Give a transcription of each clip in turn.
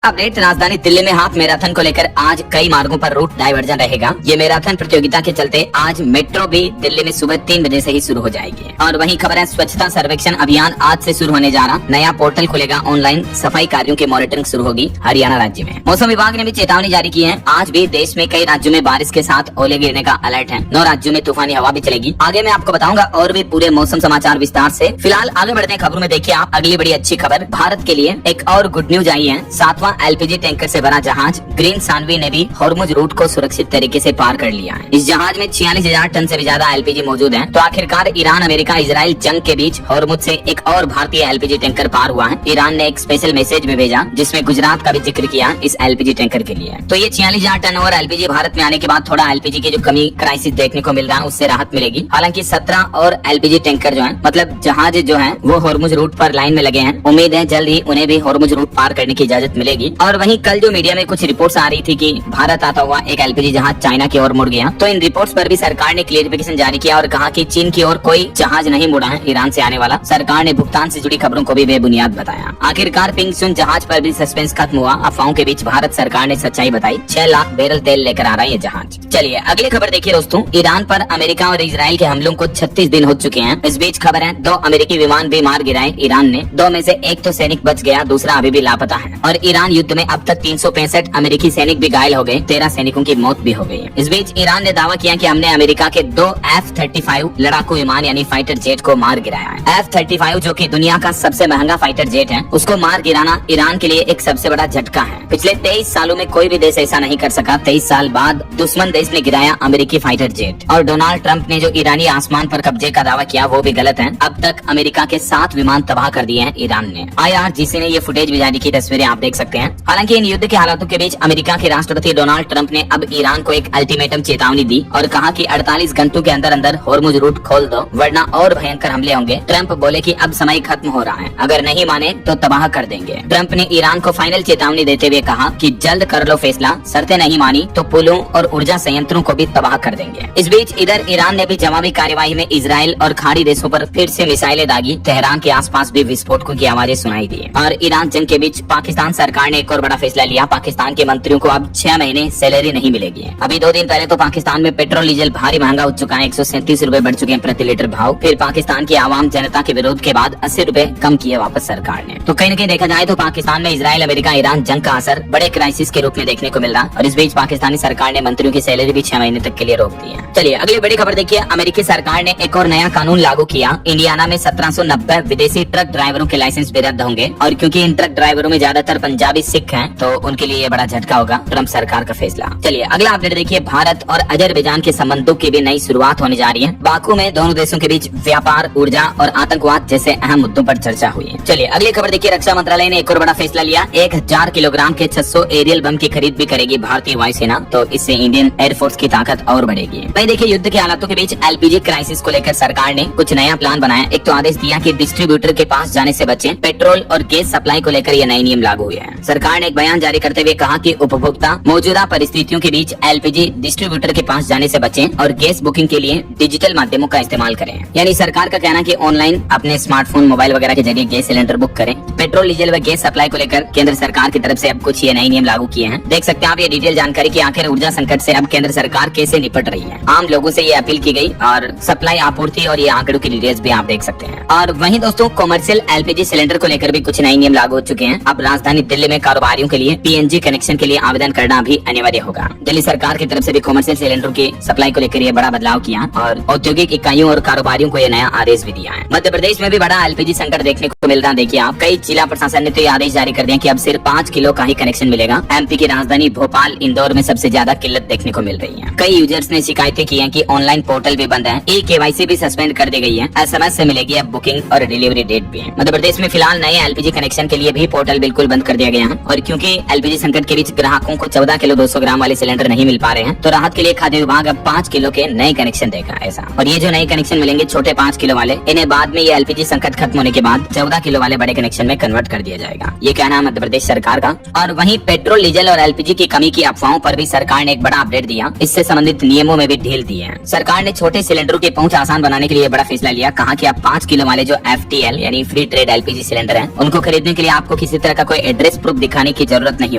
Update. राजधानी दिल्ली में half marathon को लेकर आज कई मार्गों पर रूट डाइवर्जन रहेगा। ये मैराथन प्रतियोगिता के चलते आज मेट्रो भी दिल्ली में सुबह 3 बजे से ही शुरू हो जाएगी। और वहीं खबर है, स्वच्छता सर्वेक्षण अभियान आज से शुरू होने जा रहा। नया पोर्टल खुलेगा, ऑनलाइन सफाई कार्यों की मॉनिटरिंग शुरू होगी हरियाणा राज्य में। मौसम विभाग ने भी चेतावनी जारी की है। आज भी देश में कई राज्यों में बारिश के साथ ओले गिरने का अलर्ट है। 9 राज्यों में तूफानी हवा भी चलेगी। आगे मैं आपको बताऊंगा और भी पूरे मौसम समाचार विस्तार से। फिलहाल आगे बढ़ते हैं खबरों में। देखिए आप अगली बड़ी अच्छी खबर, भारत के लिए एक और गुड न्यूज आई है। 7वां एलपीजी टैंकर से भरा जहाज ग्रीन सानवी ने भी हॉर्मुज रूट को सुरक्षित तरीके से पार कर लिया है। इस जहाज में 46,000 टन से भी ज्यादा एलपीजी मौजूद है। तो आखिरकार ईरान, अमेरिका, इजराइल जंग के बीच हॉर्मुज से एक और भारतीय एलपीजी टैंकर पार हुआ है। ईरान ने एक स्पेशल मैसेज में भेजा जिसमें गुजरात का भी जिक्र किया इस एलपीजी टैंकर के लिए। तो ये 46,000 टन और एलपीजी भारत में आने के बाद थोड़ा एलपीजी की जो कमी क्राइसिस देखने को मिल रहा है उससे राहत मिलेगी। हालांकि 17 और एलपीजी टैंकर जो है, मतलब जहाज जो है वो हॉर्मुज रूट पर लाइन में लगे हैं। उम्मीद है जल्द ही उन्हें भी हॉर्मुज रूट पार करने की इजाजत मिलेगी। और वहीं कल जो मीडिया में कुछ रिपोर्ट्स आ रही थी कि भारत आता हुआ एक एलपीजी जहाज चाइना की ओर मुड़ गया, तो इन रिपोर्ट्स पर भी सरकार ने क्लियरिफिकेशन जारी किया और कहा कि चीन की ओर कोई जहाज नहीं मुड़ा है ईरान से आने वाला। सरकार ने भुगतान से जुड़ी खबरों को भी बेबुनियाद बताया। आखिरकार पिंग सुन जहाज पर भी सस्पेंस खत्म हुआ। अफवाहों के बीच भारत सरकार ने सच्चाई बताई। 6 लाख बैरल तेल लेकर आ रहा है ये जहाज। चलिए अगली खबर देखिए दोस्तों। ईरान पर अमेरिका और इजराइल के हमलों को 36 दिन हो चुके हैं। इस बीच खबर है 2 अमेरिकी विमान भी मार गिराए ईरान ने। 2 में से एक तो सैनिक बच गया, दूसरा अभी भी लापता है। और ईरान युद्ध में अब तक 365 अमेरिकी सैनिक भी घायल हो गए, 13 सैनिकों की मौत भी हो गई है। इस बीच ईरान ने दावा किया कि हमने अमेरिका के 2 F-35 लड़ाकू विमान यानी फाइटर जेट को मार गिराया है। F-35 जो कि दुनिया का सबसे महंगा फाइटर जेट है, उसको मार गिराना ईरान के लिए एक सबसे बड़ा झटका है। पिछले 23 सालों में कोई भी देश ऐसा नहीं कर सका। 23 साल बाद दुश्मन देश ने गिराया अमेरिकी फाइटर जेट। और डोनाल्ड ट्रंप ने जो ईरानी आसमान पर कब्जे का दावा किया वो भी गलत है। अब तक अमेरिका के 7 विमान तबाह कर दिए हैं ईरान ने। IRGC ने ये फुटेज भी जारी की, तस्वीरें आप देख सकते हैं। हालांकि इन युद्ध के हालातों के बीच अमेरिका के राष्ट्रपति डोनाल्ड ट्रंप ने अब ईरान को एक अल्टीमेटम चेतावनी दी और कहा कि 48 घंटों के अंदर अंदर हॉर्मुज रूट खोल दो वरना और भयंकर हमले होंगे। ट्रंप बोले कि अब समय खत्म हो रहा है, अगर नहीं माने तो तबाह कर देंगे। ट्रंप ने ईरान को फाइनल चेतावनी देते हुए कहा कि जल्द कर लो फैसला, शर्तें नहीं मानी तो पुलों और ऊर्जा संयंत्रों को भी तबाह कर देंगे। इस बीच इधर ईरान ने भी जवाबी कार्यवाही में इजराइल और खाड़ी देशों पर फिर से मिसाइलें दागी। तेहरान के आसपास भी विस्फोटकों की आवाजें सुनाई दी। और ईरान जंग के बीच पाकिस्तान सरकार ने एक और बड़ा फैसला लिया। पाकिस्तान के मंत्रियों को अब 6 महीने सैलरी नहीं मिलेगी। अभी 2 दिन पहले तो पाकिस्तान में पेट्रोल डीजल भारी महंगा हो चुका है। 137 रुपए बढ़ चुके हैं प्रति लीटर भाव। फिर पाकिस्तान की आवाम जनता के विरोध के बाद 80 रुपए कम किए वापस सरकार ने। तो कहीं न कहीं देखा जाए तो पाकिस्तान में इजराइल, अमेरिका, ईरान जंग का असर बड़े क्राइसिस के रूप में देखने को मिल रहा। और इस बीच पाकिस्तानी सरकार ने मंत्रियों की सैलरी भी 6 महीने तक के लिए रोक दी है। चलिए अगली बड़ी खबर देखिए। अमेरिकी सरकार ने एक और नया कानून लागू किया। इंडियाना में 1790 विदेशी ट्रक ड्राइवरों के लाइसेंस भी रद्द होंगे। और क्योंकि इन ट्रक ड्राइवरों में ज्यादातर पंजाबी सिख हैं, तो उनके लिए बड़ा झटका होगा ट्रंप सरकार का फैसला। चलिए अगला अपडेट देखिए। भारत और अजरबैजान के संबंधों की भी नई शुरुआत होने जा रही है। बाकू में दोनों देशों के बीच व्यापार, ऊर्जा और आतंकवाद जैसे अहम मुद्दों पर चर्चा हुई है। चलिए अगली खबर देखिए। रक्षा मंत्रालय ने एक और बड़ा फैसला लिया। 1000 किलोग्राम के 600 एरियल बम की खरीद भी करेगी भारतीय वायुसेना। तो इससे इंडियन एयरफोर्स की ताकत और बढ़ेगी। वहीं देखिए युद्ध के हालातों के बीच एलपीजी क्राइसिस को लेकर सरकार ने कुछ नया प्लान बनाया। एक तो आदेश दिया कि डिस्ट्रीब्यूटर के पास जाने से बचें। पेट्रोल और गैस सप्लाई को लेकर ये नए नियम लागू हुए हैं। सरकार ने एक बयान जारी करते हुए कहा कि उपभोक्ता मौजूदा परिस्थितियों के बीच एलपीजी डिस्ट्रीब्यूटर के पास जाने से बचें और गैस बुकिंग के लिए डिजिटल माध्यमों का इस्तेमाल करें। यानी सरकार का कहना है कि ऑनलाइन अपने स्मार्टफोन, मोबाइल वगैरह के जरिए गैस सिलेंडर बुक करें। पेट्रोल, डीजल व गैस सप्लाई को लेकर केंद्र सरकार की तरफ से अब कुछ ये नए नियम लागू किए हैं। देख सकते हैं आप ये डिटेल जानकारी की आखिर ऊर्जा संकट से अब केंद्र सरकार कैसे निपट रही है। आम लोगों से ये अपील की गई और सप्लाई, आपूर्ति और ये आंकड़ों की डिटेल्स भी आप देख सकते हैं। और वहीं दोस्तों कॉमर्शियल एलपीजी सिलेंडर को लेकर भी कुछ नए नियम लागू हो चुके हैं। अब राजधानी दिल्ली में कारोबारियों के लिए पीएनजी कनेक्शन के लिए आवेदन करना भी अनिवार्य होगा। दिल्ली सरकार की तरफ से भी कॉमर्शियल सिलेंडर की सप्लाई को लेकर ये बड़ा बदलाव किया और औद्योगिक इकाइयों और कारोबारियों को ये नया आदेश भी दिया है। मध्य प्रदेश में भी बड़ा एलपीजी संकट देखने को मिल रहा है। देखिए आप, कई जिला प्रशासन ने तो ये आदेश जारी कर दिया कि अब सिर्फ 5 किलो का ही कनेक्शन मिलेगा। एमपी की राजधानी भोपाल, इंदौर में सबसे ज्यादा किल्लत देखने को मिल रही है। कई यूजर्स ने शिकायतें की हैं कि ऑनलाइन पोर्टल भी बंद है, KYC भी सस्पेंड कर दी गई है। SMS से मिलेगी अब बुकिंग और डिलीवरी डेट भी है। मध्य प्रदेश में फिलहाल नए एलपीजी कनेक्शन के लिए भी पोर्टल बिल्कुल बंद कर दिया गया है। और क्योंकि एलपीजी संकट के बीच ग्राहकों को 14 किलो 200 ग्राम वाले सिलेंडर नहीं मिल पा रहे हैं, तो राहत के लिए खाद्य विभाग अब 5 किलो के नए कनेक्शन देगा ऐसा। और ये जो नए कनेक्शन मिलेंगे छोटे 5 किलो वाले, इन्हें बाद में ये एलपीजी संकट खत्म होने के बाद 14 किलो वाले बड़े कनेक्शन में कन्वर्ट कर दिया जाएगा। ये कहना है मध्य प्रदेश सरकार का। और वहीं पेट्रोल, डीजल और एलपीजी की कमी की अफवाहों पर भी सरकार ने एक बड़ा अपडेट दिया। इससे संबंधित नियमों में भी ढील दी है। सरकार ने छोटे सिलेंडरों की पहुंच आसान बनाने के लिए बड़ा फैसला लिया। कहा कि अब 5 किलो वाले जो FTL यानी फ्री ट्रेड एलपीजी सिलेंडर है, उनको खरीदने के लिए आपको किसी तरह का कोई एड्रेस प्रूफ दिखाने की जरूरत नहीं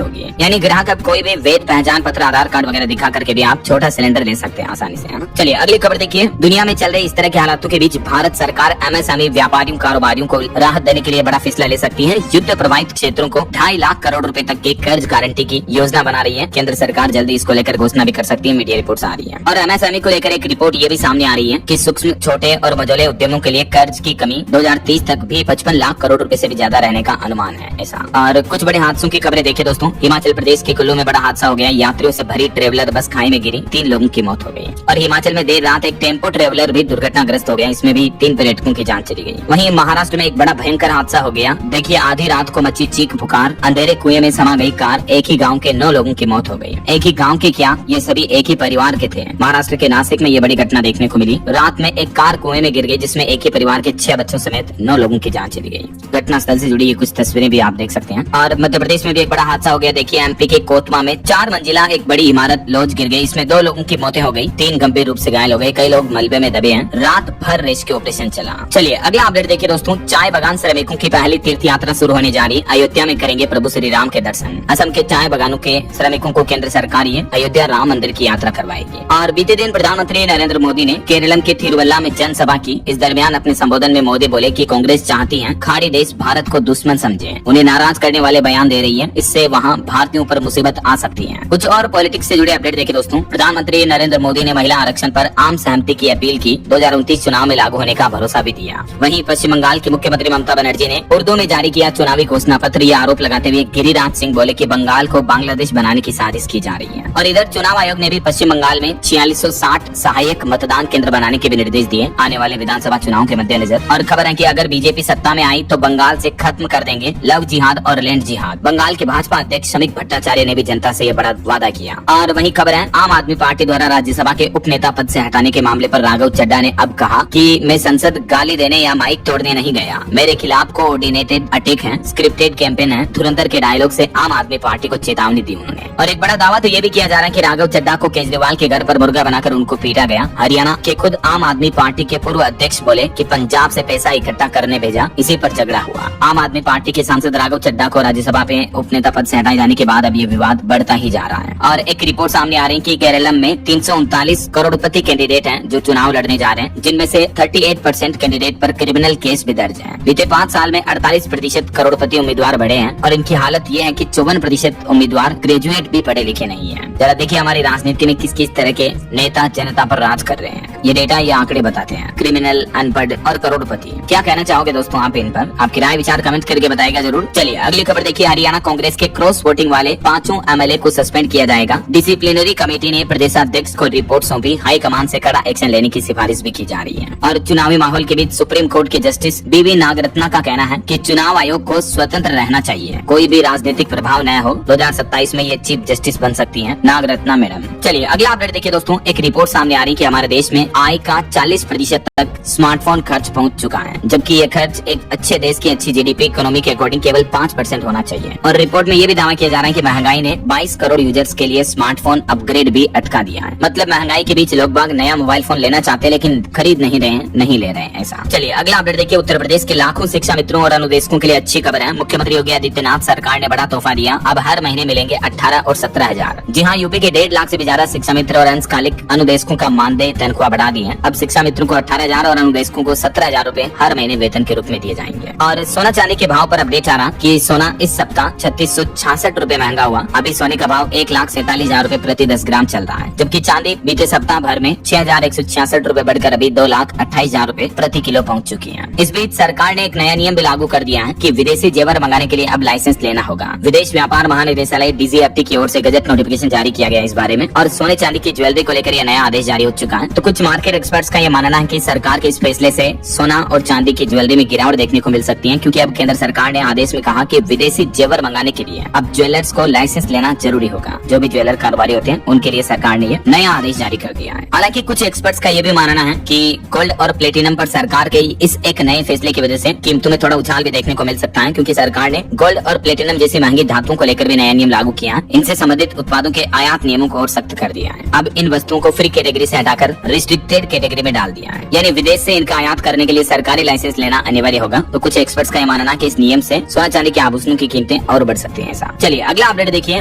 होगी। यानी ग्राहक अब कोई भी वैध पहचान पत्र, आधार कार्ड वगैरह दिखा करके भी आप छोटा सिलेंडर ले सकते हैं आसानी से। चलिए अगली खबर देखिए। दुनिया में चल रहे इस तरह के हालातों के बीच भारत सरकार एमएसएमई व्यापारियों कारोबारियों को राहत देने के लिए बड़ा फैसला ले सकती है। युद्ध प्रभावित क्षेत्रों को 2.5 लाख करोड़ रुपए तक के कर्ज गारंटी की योजना बना रही है। केंद्र सरकार जल्दी इसको लेकर घोषणा भी कर सकती है, मीडिया रिपोर्ट्स आ रही है। और एमएसएमई को लेकर एक रिपोर्ट ये भी सामने आ रही है कि सूक्ष्म, छोटे और मझोले उद्यमों के लिए कर्ज की कमी 2030 तक भी 55 लाख करोड़ रुपए से भी ज्यादा रहने का अनुमान है ऐसा। और कुछ बड़े हादसों की खबरें देखिए दोस्तों। हिमाचल प्रदेश के कुल्लू में बड़ा हादसा हो गया। यात्रियों से भरी ट्रेवलर बस खाई में गिरी, 3 लोगों की मौत हो गई। और हिमाचल में देर रात एक टेम्पो ट्रेवलर भी दुर्घटनाग्रस्त हो गया, इसमें भी 3 पर्यटकों की जान चली गई। वहीं महाराष्ट्र में एक बड़ा भयंकर हादसा हो गया। देखिए आधी रात को मची चीख पुकार, अंधेरे कुएं में समा गई कार, एक ही गाँव के 9 लोगों की मौत हो गई। एक ही गाँव के क्या, ये सभी एक ही परिवार के थे। महाराष्ट्र के नासिक में ये बड़ी घटना देखने को मिली। रात में एक कार कुएं में गिर गई जिसमें एक ही परिवार के 6 बच्चों समेत 9 लोगों की जान चली गई। घटना स्थल से जुड़ी ये कुछ तस्वीरें भी आप देख सकते हैं। और मध्य प्रदेश में भी एक बड़ा हादसा हो गया। देखिए एमपी के कोतमा में 4 मंजिला एक बड़ी इमारत लॉज गिर गई। इसमें 2 लोगों की मौतें हो गई, 3 गंभीर रूप से घायल हो गए। कई लोग मलबे में दबे हैं। रात भर रेस्क्यू ऑपरेशन चला। चलिए अगला अपडेट देखिए दोस्तों। चाय बागान श्रमिकों की पहली तीर्थ यात्रा शुरू होने जा रही। अयोध्या में करेंगे प्रभु श्री राम के दर्शन। असम के चाय बागानों के श्रमिकों को केंद्र सरकार ये अयोध्या राम मंदिर की यात्रा करवाएगी। और बीते दिन प्रधानमंत्री नरेंद्र मोदी ने केरलम के थिरुवल्ला में जनसभा की। इस दरमियान अपने संबोधन में मोदी बोले कि कांग्रेस चाहती है खाड़ी देश भारत को दुश्मन समझे, उन्हें नाराज करने वाले बयान दे रही है, इससे वहाँ भारतीयों पर मुसीबत आ सकती है। कुछ और पॉलिटिक्स से जुड़े अपडेट देखिए दोस्तों। प्रधानमंत्री नरेंद्र मोदी ने महिला आरक्षण पर आम सहमति की अपील की। 2029 चुनाव में लागू होने का भरोसा भी दिया। वहीं पश्चिम बंगाल की मुख्यमंत्री ममता बनर्जी ने उर्दू में जारी किया चुनावी घोषणा पत्र। ये आरोप लगाते हुए गिरिराज सिंह बोले कि बंगाल को बांग्लादेश बनाने की साजिश की जा रही है। और इधर चुनाव आयोग ने भी पश्चिम बंगाल में 4660 सहायक मतदान केंद्र बनाने के भी निर्देश दिए आने वाले विधानसभा चुनाव के मद्देनजर। और खबर है कि अगर बीजेपी सत्ता में आई तो बंगाल से खत्म कर देंगे लव जिहाद और लैंड जिहाद। बंगाल के भाजपा अध्यक्ष शमिक भट्टाचार्य ने भी जनता से यह बड़ा वादा किया। और वहीं खबर है आम आदमी पार्टी द्वारा राज्यसभा के उपनेता पद से हटाने के मामले पर राघव चड्ढा ने अब कहा कि मैं संसद गाली देने या माइक तोड़ने नहीं गया, मेरे खिलाफ कोऑर्डिनेटेड अटैक है, स्क्रिप्टेड कैंपेन है। धुरंधर के डायलॉग से आम आदमी पार्टी को चेतावनी दी उन्होंने। और एक बड़ा दावा तो ये भी किया जा रहा है कि राघव चड्ढा को केजरीवाल के घर पर मुर्गा बनाकर उनको पीटा गया। हरियाणा के खुद आम आदमी पार्टी के पूर्व अध्यक्ष बोले कि पंजाब से पैसा इकट्ठा करने भेजा, इसी पर झगड़ा हुआ। आम आदमी पार्टी के सांसद राघव चड्ढा को राज्यसभा पे उपनेता पद से हटाए जाने के बाद अब ये विवाद बढ़ता ही जा रहा है। और एक रिपोर्ट सामने आ रही है कि केरलम में 339 करोड़पति कैंडिडेट हैं जो चुनाव लड़ने जा रहे हैं, जिनमें से 38% कैंडिडेट पर क्रिमिनल केस भी दर्ज है। बीते 5 साल में 48% करोड़पति उम्मीदवार बढ़े हैं। और इनकी हालत ये है कि 54% उम्मीदवार ग्रेजुएट भी पढ़े लिखे नहीं है। जरा देखिए हमारी राजनीति में किस किस तरह के नेता जनता पर राज कर रहे हैं। ये डेटा, ये आंकड़े बताते हैं। क्रिमिनल, अनपढ़ और करोड़पति। क्या कहना चाहोगे दोस्तों आप इन पर? आपकी राय विचार कमेंट करके बताएगा जरूर। चलिए अगली खबर देखिए। हरियाणा कांग्रेस के क्रॉस वोटिंग वाले 5 एमएलए को सस्पेंड किया जाएगा। डिसिप्लिनरी कमेटी ने प्रदेशाध्यक्ष को रिपोर्ट सौंपी। हाईकमान से कड़ा एक्शन लेने की सिफारिश भी की जा रही है। और चुनावी माहौल के बीच सुप्रीम कोर्ट के जस्टिस बीवी नागरत्ना का कहना है कि चुनाव आयोग को स्वतंत्र रहना चाहिए, कोई भी राजनीतिक प्रभाव न हो। 2027 में ये चीफ जस्टिस बन सकती हैं नागरत्ना मैडम। चलिए अगला अपडेट देखिए दोस्तों। एक रिपोर्ट सामने आ रही है कि हमारे देश में आय का 40% तक स्मार्टफोन खर्च पहुंच चुका है, जबकि ये खर्च एक अच्छे देश की अच्छी जीडीपी इकोनॉमी के अकॉर्डिंग केवल 5% होना चाहिए। और रिपोर्ट में ये भी दावा किया जा रहा है कि महंगाई ने 22 करोड़ यूजर्स के लिए स्मार्टफोन अपग्रेड भी अटका दिया है। मतलब महंगाई के बीच लोग बाग नया मोबाइल फोन लेना चाहते हैं लेकिन खरीद नहीं रहे हैं, नहीं ले रहे हैं ऐसा। चलिए अगला अपडेट देखिए। उत्तर प्रदेश के लाखों शिक्षा मित्रों और अनुदेशकों के लिए अच्छी खबर है। मुख्यमंत्री योगी आदित्यनाथ सरकार ने बड़ा तोहफा दिया। अब हर महीने मिलेंगे 18 और 17 हजार। जी हाँ, यूपी के 1.5 लाख से भी ज्यादा शिक्षा मित्र और अंशकालिक अनुदेशकों का मानदेय तनख्वाह बढ़ा दी है। अब शिक्षा मित्रों को 18,000 और अनुदेशकों को 17,000 रूपए हर महीने वेतन के रूप में दिए जाएंगे। और सोना चांदी के भाव पर अपडेट आ रहा कि सोना इस सप्ताह 3666 रूपए महंगा हुआ। अभी सोने का भाव 1,47,000 रूपए प्रति 10 ग्राम चल रहा है, जबकि चांदी बीते सप्ताह भर में 6,166 रूपए बढ़कर अभी 2,28,000 रूपए प्रति किलो पहुंच चुकी है। इस बीच सरकार ने एक नया नियम भी लागू कर दिया है कि विदेशी जेवर मंगाने के लिए अब लाइसेंस लेना होगा। विदेश व्यापार महानिदेशालय डीजीएफटी की ओर से गजट नोटिफिकेशन जारी किया गया इस बारे में। और सोने चांदी की ज्वेलरी को लेकर यह नया आदेश जारी हो चुका है। तो कुछ मार्केट एक्सपर्ट्स का यह मानना है कि सरकार के इस फैसले से सोना और चांदी की ज्वेलरी में गिरावट देखने को मिल सकती है, क्योंकि अब केंद्र सरकार ने आदेश में कहा कि विदेशी जेवर मंगाने के लिए अब ज्वेलर्स को लाइसेंस लेना जरूरी होगा। जो भी ज्वेलर कारोबारी होते हैं उनके लिए सरकार ने ये नया आदेश जारी कर दिया है। हालांकि कुछ एक्सपर्ट्स का ये भी मानना है कि गोल्ड और प्लेटिनम पर सरकार के इस एक नए फैसले की वजह से कीमतों में थोड़ा उछाल भी देखने को मिल सकता है, क्योंकि सरकार ने गोल्ड और प्लेटिनम जैसी महंगी धातुओं को लेकर भी नया नियम लागू किया है। इनसे संबंधित उत्पादों के आयात नियमों को और सख्त कर दिया है। अब इन वस्तुओं को फ्री कैटेगरी से हटाकर रिस्ट्रिक्ट रिस्ट्रिक्टेड कैटेगरी में डाल दिया है, यानी विदेश से इनका आयात करने के लिए सरकारी लाइसेंस लेना अनिवार्य होगा। तो कुछ एक्सपर्ट्स का यह मानना है कि इस नियम से सोना चांदी के आभूषणों की कीमतें और बढ़ सकती हैं। ऐसा चलिए अगला अपडेट देखिए।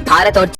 भारत और